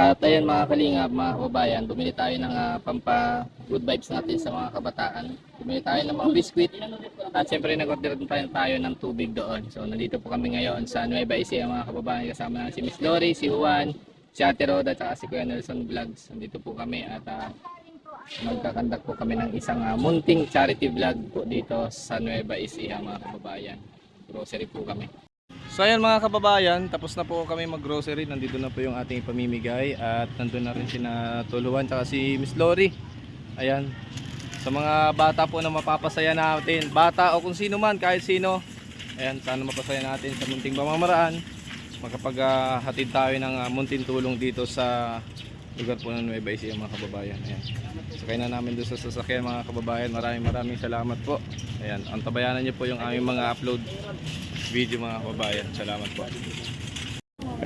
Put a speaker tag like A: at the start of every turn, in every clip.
A: At ayan mga kalingap, mga kababayan, bumili tayo ng pampa good vibes natin sa mga kabataan. Bumili tayo ng mga biskwit at syempre nag-order din tayo ng tubig doon. So nandito po kami ngayon sa Nueva Ecija mga kababayan, kasama na si Miss Lori, si Juan, si Ate Roda at si Kuya Nelson Vlogs. Nandito po kami at magkakandak po kami ng isang munting charity vlog po dito sa Nueva Ecija mga kababayan. Grocery po kami. So ayan mga kababayan, tapos na po kami mag-grocery. Nandito na po yung ating pamimigay at nandun na rin si na Tuluan at si Miss Lori. Ayan, sa mga bata po na mapapasaya natin, bata o kung sino man, kahit sino, ayan, sana mapasaya natin sa munting pamamaraan. Makapaghatid tayo ng munting tulong dito sa lugar po ng Nueva Ecija mga kababayan. Ayan, sakay na namin doon sa sasakyan mga kababayan. Maraming salamat po. Ayan, antabayanan nyo po yung aming mga upload video mga kababayan. Salamat po.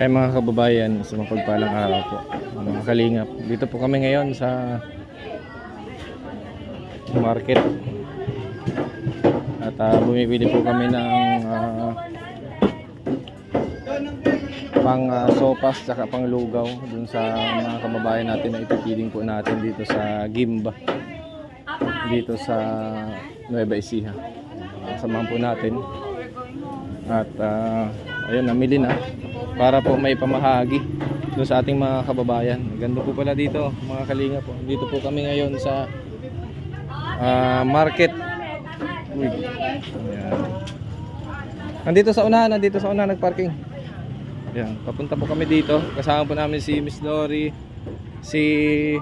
A: Ay mga kababayan, sa mapagpalang araw po mga kalingap, dito po kami ngayon sa market at bumibili po kami ng pang sopas tsaka pang lugaw dun sa mga kababayan natin na ipipiling po natin dito sa Gimba, dito sa Nueva Ecija. Samahan po natin at ayun, namili na para po may pamahagi doon sa ating mga kababayan. Ganda po pala dito mga kalinga po. Dito po kami ngayon sa market. Ayan. Nandito sa unahan nagparking. Ayan, papunta po kami dito. Kasama po namin si Miss Lori, si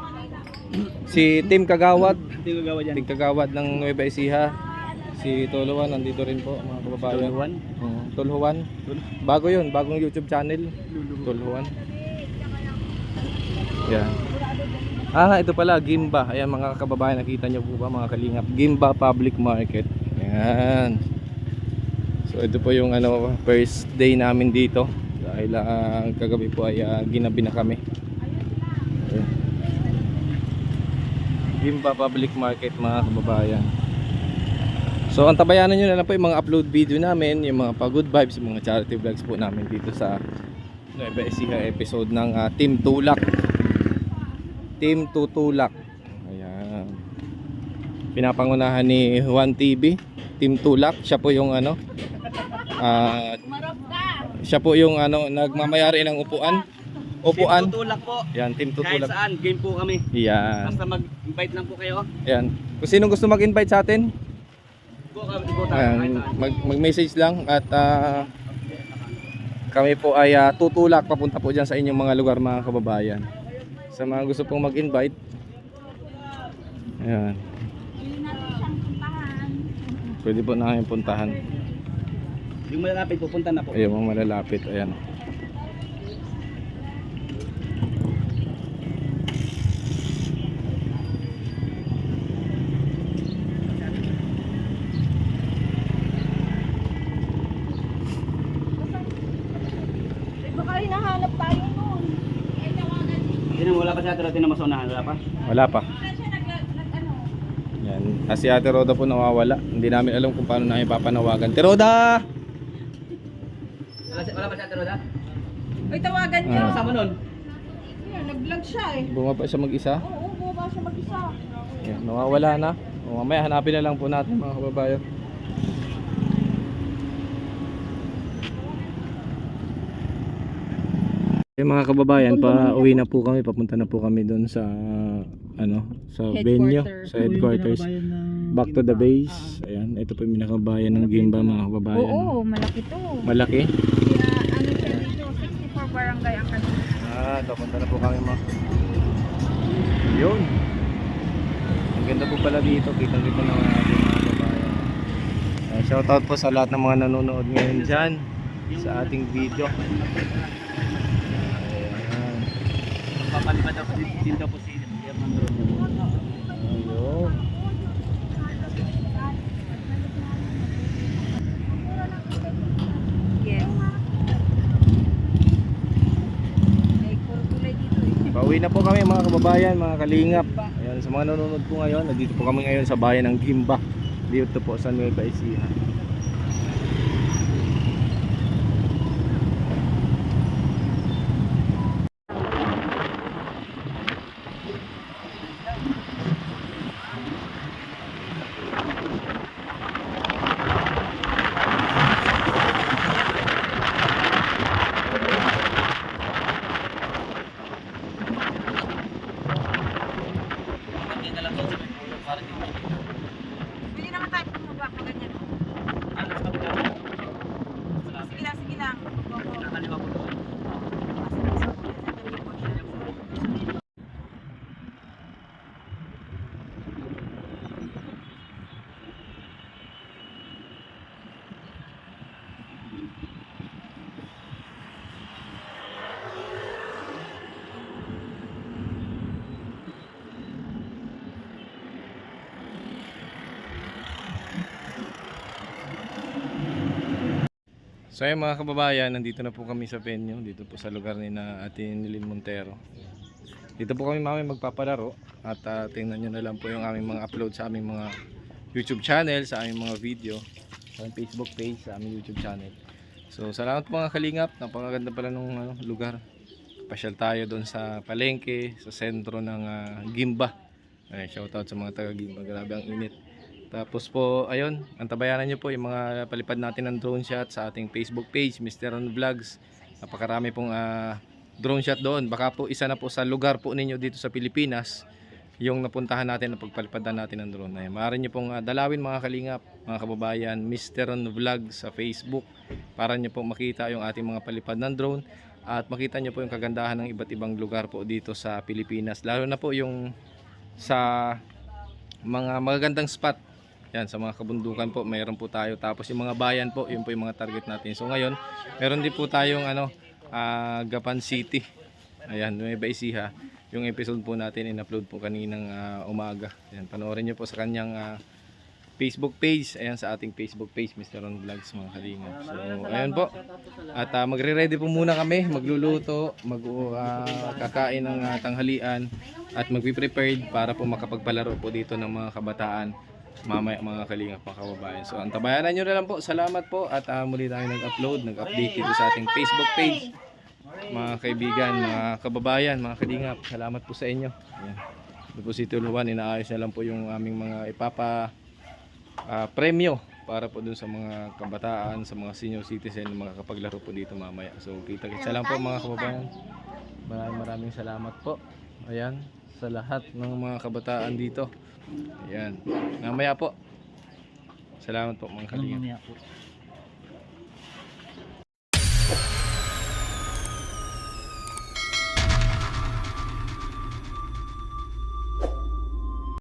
A: Team Kagawad ng Nueva Ecija. Si Tuluan nandito rin po mga kababayan. Tuluan. Bago yun, bagong YouTube channel. Tuluan. Yan. Ito pala, Gimba. Ayan mga kababayan, nakita nyo po ba mga kalingap? Gimba Public Market. Ayan. So ito po yung first day namin dito. Dahil kagabi po ay ginabi na kami. Ayan. Gimba Public Market mga kababayan. So antabayanan nyo na lang po yung mga upload video namin, yung mga pa-good vibes, yung mga charity vlogs po namin dito sa Nueva Ecija episode ng Team Tulak. Team Tutulak. Ayan. Pinapangunahan ni Juan TV, Team Tulak. Siya po yung siya po yung nagmamayari ng upuan.
B: Team Tutulak po.
A: Yan, Team Tutulak.
B: Kahit saan, game po kami.
A: Yan.
B: Basta mag-invite lang po kayo.
A: Yan. Kung sino gusto mag-invite sa atin,
B: Ayan,
A: mag-message lang at kami po ay tutulak papunta po dyan sa inyong mga lugar mga kababayan. Sa mga gusto pong mag-invite, ayan, pwede po namin puntahan.
B: yung malalapit pupunta na po.
A: Ayun, mga malalapit. Ayan.
C: Hinahanap tayo noon.
B: Wala pa siya pero tinamasonahan, wala pa?
A: Wala pa. Yan. Si Ate Roda po nawawala. Hindi namin alam kung paano namin papanawagan. Ate Roda!
B: Wala pa siya pero da?
C: Ay, tawagan niyo.
B: Kasama nun?
C: Yan, nag-vlog siya eh.
A: Bumaba siya mag-isa.
C: Oo, bumaba siya mag-isa.
A: Yan, nawawala na. O, mamaya hanapin na lang po natin mga kababayan. Mga kababayan, pa-uwi na po kami, papunta na po kami doon sa sa venue, sa headquarters. Back to the base. Ayan, ito po yung pinakabayan ng Gimba mga kababayan.
C: Oo, malaki to.
A: Malaki?
C: Kaya ano siya dito, 64 barangay ang kanina.
A: Papunta na po kami mga. Yun. Ang ganda po pala dito, kitang-kita ng mga kababayan. Shoutout po sa lahat ng mga nanonood ngayon dyan sa ating video.
B: Papalipad ako din daw po si Herman Drone.
A: Ayun.
C: Yes. May kulay dito eh.
A: Pauwi na po kami mga kababayan, mga kalingap. Ayan, sa mga nanonood po ngayon, nandito po kami ngayon sa bayan ng Gimba. Dito po sa Nueva Ecija.
B: para di mo.
C: Pwede naman tayo bumaba pa ganyan.
B: Ano sa kabila?
C: Sige lang. Go.
B: Nakaliwa ko doon.
A: So ayun mga kababayan, nandito na po kami sa venue, dito po sa lugar ni na Ate Nilin Montero. Dito po kami mamaya magpapalaro at tingnan nyo na lang po yung aming mga upload sa aming mga YouTube channel, sa aming mga video, sa aming Facebook page, sa aming YouTube channel. So salamat po mga kalingap, napakaganda pala nung lugar. Pasyal tayo doon sa palengke, sa sentro ng Gimba. Ay, shoutout sa mga taga Gimba, grabe ang init. Tapos po, ayun, antabayanan nyo po yung mga palipad natin ng drone shot sa ating Facebook page, Mr. Ron Vlogs. Napakarami pong drone shot doon. Baka po isa na po sa lugar po ninyo dito sa Pilipinas yung napuntahan natin na pagpalipadan natin ng drone. Ay, maaari nyo pong dalawin mga kalingap, mga kababayan, Mr. Ron Vlogs sa Facebook para nyo pong makita yung ating mga palipad ng drone at makita nyo po yung kagandahan ng iba't ibang lugar po dito sa Pilipinas. Lalo na po yung sa mga magagandang spot. Yan, sa mga kabundukan po, mayroon po tayo. Tapos yung mga bayan po, yun po yung mga target natin. So ngayon, meron din po tayong Gapan City. Ayan, Nueva Ecija. Yung episode po natin, in-upload po kaninang umaga. Ayan, panoorin nyo po sa kanyang Facebook page. Ayan, sa ating Facebook page, Mr. Ron Vlogs, mga kalingap. So, ayun po. At magre-ready po muna kami, magluluto, kakain ng tanghalian, at magpi-prepared para po makapagpalaro po dito ng mga kabataan. Mamaya mga kalingap, mga kababayan. So antabayanan nyo na lang po. Salamat po at muli tayo nag-update dito sa ating Facebook page. Mga kaibigan, mga kababayan, mga kalingap, salamat po sa inyo. Ayan. Ito po si Tuluan, inaayos na lang po yung aming mga premyo para po dun sa mga kabataan, sa mga senior citizen na makakapaglaro po dito mamaya. So kita-kitsa lang po mga kababayan. Maraming salamat po. Ayan, sa lahat ng mga kabataan dito. Ayan. Mamaya po. Salamat po mga kalingap.
B: Mamaya po.